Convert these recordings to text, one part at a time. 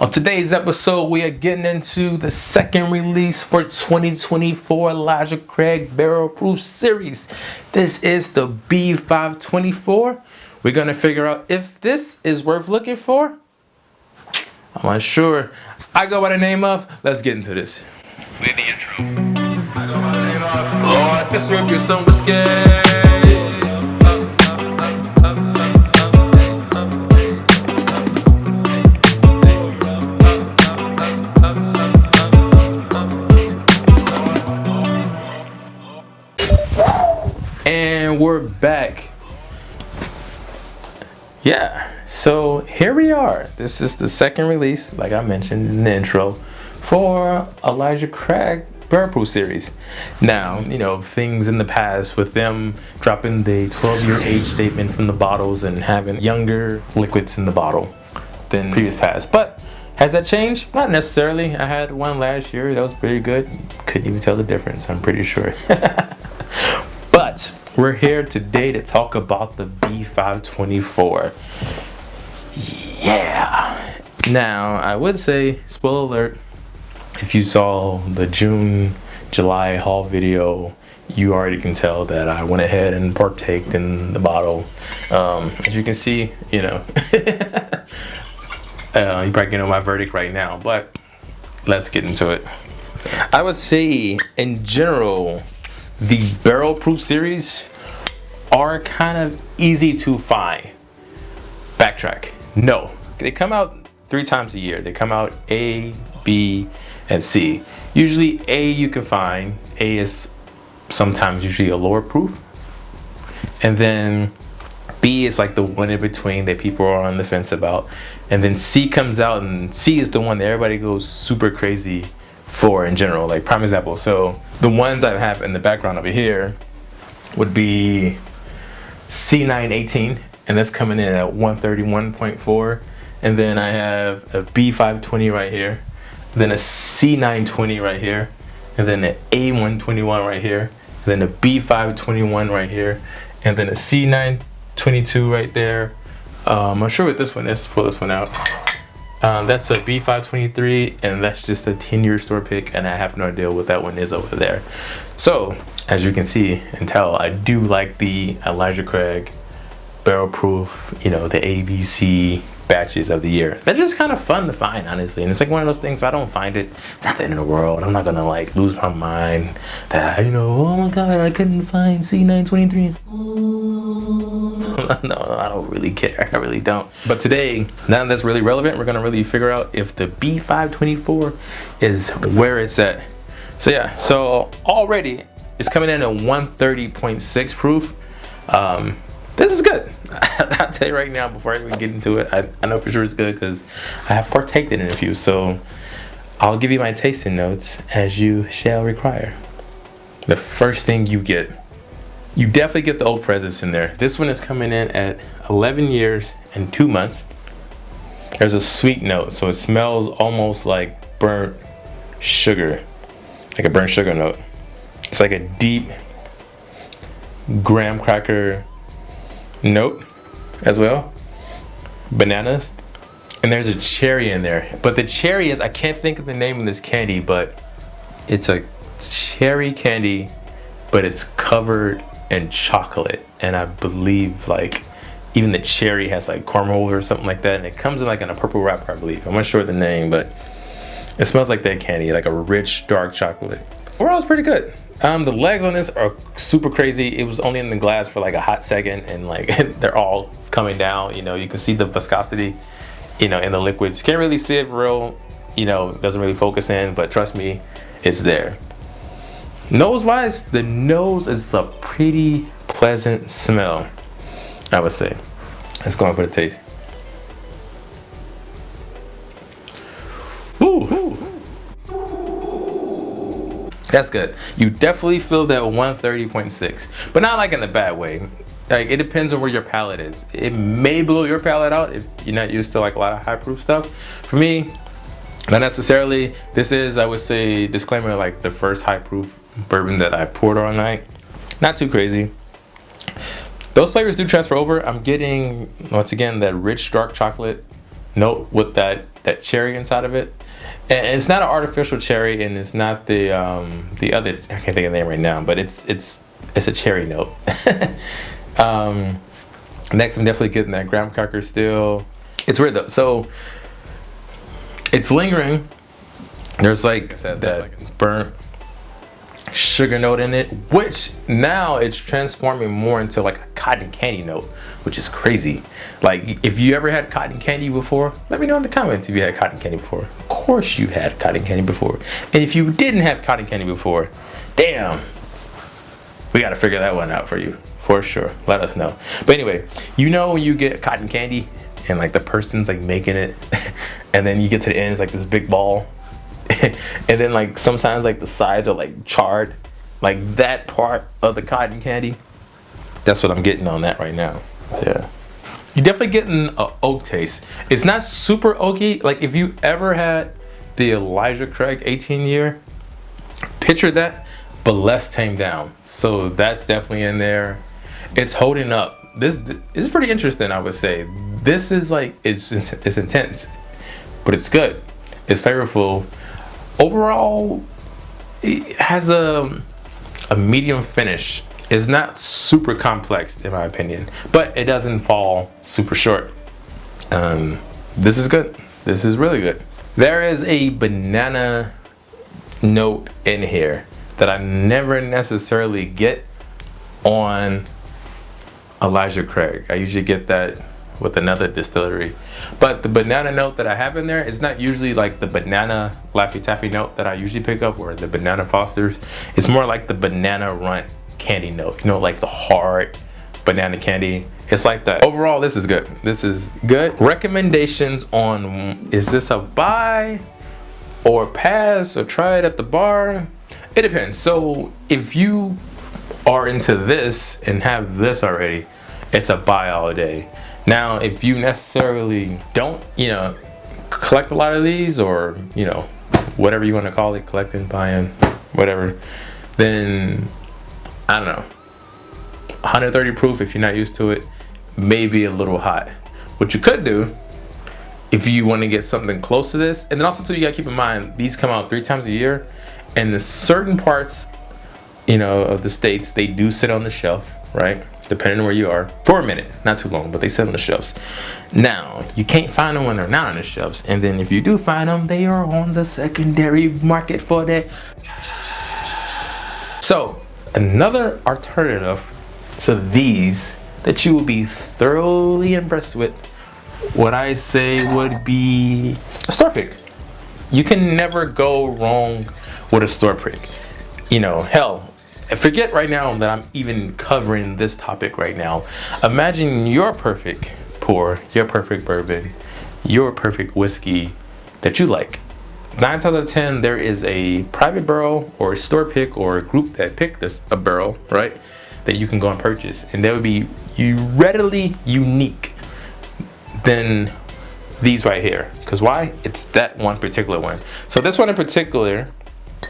On today's episode, we are getting into the second release for 2024 Elijah Craig Barrel Proof Series. This is the B524. We're going to figure out if this is worth looking for. I'm unsure. I go by the name of, let's get into this. Play the intro. I go by the name of, Lord, let's serve you some whiskey. And we're back. Yeah, so here we are. This is the second release, like I mentioned in the intro, for Elijah Craig Barrel Proof Series. Now, you know, things in the past with them dropping the 12-year age statement from the bottles and having younger liquids in the bottle than previous past. But has that changed? Not necessarily. I had one last year that was pretty good. Couldn't even tell the difference, I'm pretty sure. But we're here today to talk about the B524. Yeah. Now, I would say, spoiler alert, if you saw the June, July haul video, you already can tell that I went ahead and partaked in the bottle. As you can see, you know, you probably know my verdict right now, but let's get into it. I would say, in general, the Barrel Proof series are kind of easy to find. Backtrack. No, they come out 3 times a year. They come out A, B, and C. Usually A you can find. A is sometimes usually a lower proof. And then B is like the one in between that people are on the fence about. And then C comes out, and C is the one that everybody goes super crazy for in general. Like prime example, so the ones I have in the background over here would be C918, and that's coming in at 131.4, and then I have a B520 right here, then a C920 right here, and then an A121 right here, and then a B521 right here, and then a C922 right there. I'm not sure what this one is. Let's pull this one out. That's a B523, and that's just a 10-year store pick, and I have no idea what that one is over there. So, as you can see and tell, I do like the Elijah Craig Barrel Proof, you know, the ABC batches of the year. They're just kind of fun to find, honestly, and it's like one of those things, if I don't find it, it's not the end of the world. I'm not gonna like lose my mind that, you know, oh my god, I couldn't find C923. No, I don't really care. I really don't. But today, now that's really relevant, we're gonna really figure out if the B524 is where it's at. So yeah, so already it's coming in at 130.6 proof. This is good. I'll tell you right now before I even get into it. I know for sure it's good because I have partaken in a few. So I'll give you my tasting notes as you shall require. The first thing you get, you definitely get the old presence in there. This one is coming in at 11 years and 2 months. There's a sweet note, so it smells almost like burnt sugar, like a burnt sugar note. It's like a deep graham cracker note as well, bananas, and there's a cherry in there. But the cherry is, I can't think of the name of this candy, but it's a cherry candy, but it's covered in chocolate, and I believe like even the cherry has like caramel or something like that, and it comes in like in a purple wrapper, I believe. I'm not sure the name, but it smells like that candy, like a rich dark chocolate. Overall, it's pretty good. The legs on this are super crazy. It was only in the glass for like a hot second, and like they're all coming down. You know, you can see the viscosity, you know, in the liquids. Can't really see it for real, you know, doesn't really focus in, but trust me, it's there. Nose wise, the nose is a pretty pleasant smell, I would say. Let's go on for the taste. Ooh. That's good. You definitely feel that 130.6, but not like in a bad way. Like, it depends on where your palate is. It may blow your palate out if you're not used to like a lot of high proof stuff. For me, not necessarily. This is, I would say, disclaimer, like the first high proof bourbon that I poured all night. Not too crazy. Those flavors do transfer over. I'm getting, once again, that rich dark chocolate note with that cherry inside of it. And it's not an artificial cherry, and it's not the other, I can't think of the name right now, but it's a cherry note. Next, I'm definitely getting that graham cracker still. It's weird though. So it's lingering. There's like that burnt sugar note in it, which now it's transforming more into like a cotton candy note, which is crazy. Like, if you ever had cotton candy before, let me know in the comments if you had cotton candy before. Of course you had cotton candy before. And if you didn't have cotton candy before, damn, we got to figure that one out for you, for sure. Let us know. But anyway, you know when you get cotton candy and like the person's like making it and then you get to the end, it's like this big ball. And then like sometimes like the sides are like charred, like that part of the cotton candy. That's what I'm getting on that right now. So, yeah, you're definitely getting an oak taste. It's not super oaky. Like if you ever had the Elijah Craig 18 year, picture that, but less tamed down. So that's definitely in there. It's holding up. This is pretty interesting, I would say. This is like, it's intense, but it's good. It's flavorful. Overall, it has a medium finish. It's not super complex in my opinion, but it doesn't fall super short. This is good. This is really good. There is a banana note in here that I never necessarily get on Elijah Craig. I usually get that with another distillery, but the banana note that I have in there is not usually like the banana Laffy Taffy note that I usually pick up, or the banana Fosters. It's more like the banana runt candy note, you know, like the hard banana candy. It's like that. Overall, this is good. This is good. Recommendations on, is this a buy or pass or try it at the bar? It depends. So if you are into this and have this already, it's a buy all day. Now, if you necessarily don't, you know, collect a lot of these, or, you know, whatever you want to call it, collecting, buying, whatever, then I don't know, 130 proof, if you're not used to it, may be a little hot. What you could do, if you want to get something close to this, and then also too, you gotta keep in mind, these come out 3 times a year, and the certain parts, you know, of the states, they do sit on the shelf, right? Depending on where you are, for a minute, not too long, but they sit on the shelves. Now, you can't find them when they're not on the shelves, and then if you do find them, they are on the secondary market for that. So, another alternative to these that you will be thoroughly impressed with, what I say would be a store pick. You can never go wrong with a store pick. You know, hell, forget right now that I'm even covering this topic right now. Imagine your perfect pour, your perfect bourbon, your perfect whiskey that you like. 9 times out of 10, there is a private barrel or a store pick or a group that picked a barrel, right, that you can go and purchase, and they would be readily unique than these right here. Because why? It's that one particular one. So this one in particular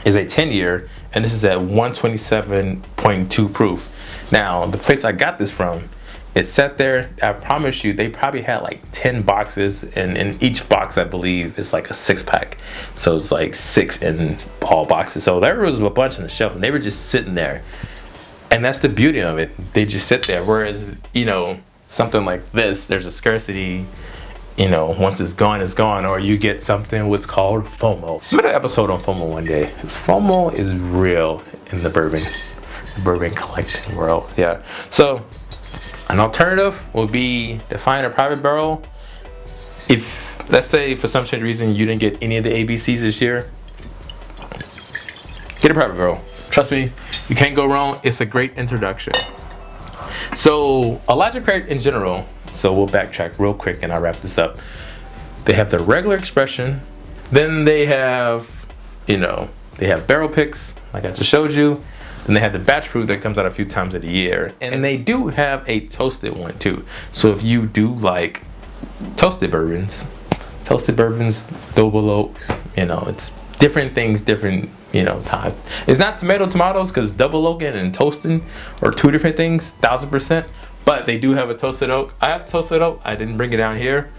is a 10-year, and this is at 127.2 proof. Now, the place I got this from, it sat there, I promise you, they probably had like 10 boxes, and in each box, I believe, it's like a 6-pack. So it's like 6 in all boxes. So there was a bunch on the shelf, and they were just sitting there. And that's the beauty of it. They just sit there. Whereas, you know, something like this, there's a scarcity. You know, once it's gone, or you get something what's called FOMO. I'm gonna do an episode on FOMO one day, because FOMO is real in the bourbon collecting world. Yeah. So an alternative would be to find a private barrel. If, let's say, for some strange reason you didn't get any of the ABCs this year, get a private barrel. Trust me, you can't go wrong. It's a great introduction. So Elijah Craig in general, so we'll backtrack real quick and I'll wrap this up. They have the regular expression, then they have, you know, they have barrel picks, like I just showed you, and they have the batch brew that comes out a few times a year, and they do have a toasted one too. So if you do like toasted bourbons, double oaks, you know, it's different things, different, you know, time. It's not tomatoes, because double oaking and toasting are 2 different things, 1000%. But they do have a toasted oak. I have toasted oak. I didn't bring it down here.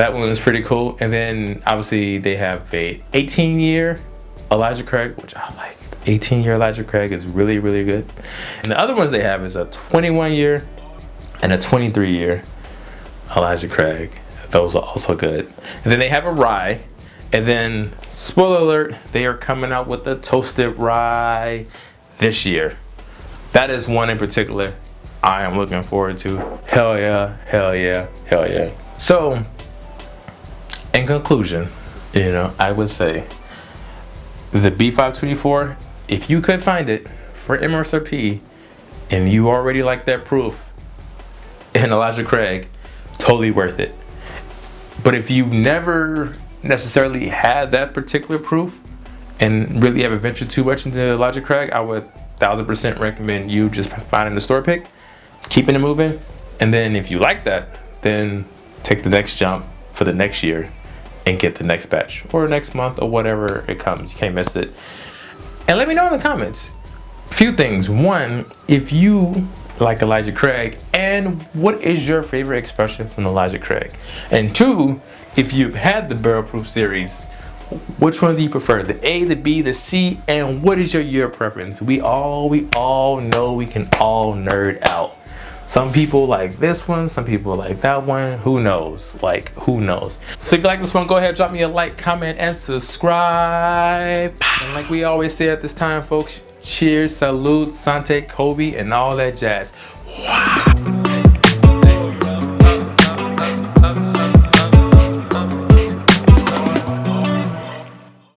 That one was pretty cool. And then obviously they have a 18-year Elijah Craig, which I like. 18-year Elijah Craig is really, really good. And the other ones they have is a 21-year and a 23-year Elijah Craig. Those are also good. And then they have a rye. And then, spoiler alert, they are coming out with the toasted rye this year. That is one in particular I am looking forward to. Hell yeah, hell yeah, hell yeah. So, in conclusion, you know, I would say the B524, if you could find it for MSRP and you already like that proof in Elijah Craig, totally worth it. But if you never necessarily had that particular proof and really haven't ventured too much into Elijah Craig, I would 1000% recommend you just finding the store pick, keeping it moving, and then if you like that, then take the next jump for the next year and get the next batch or next month or whatever it comes. You can't miss it. And let me know in the comments a few things. One, if you like Elijah Craig, and what is your favorite expression from Elijah Craig? And two, if you've had the barrel proof series, which one do you prefer, the A, the B, the C, and what is your year preference? We all know we can all nerd out. Some people like this one, some people like that one. Who knows? Like, who knows? So if you like this one, go ahead, drop me a like, comment, and subscribe. And like we always say at this time, folks, cheers, salute, Sante, Kobe, and all that jazz. Wow.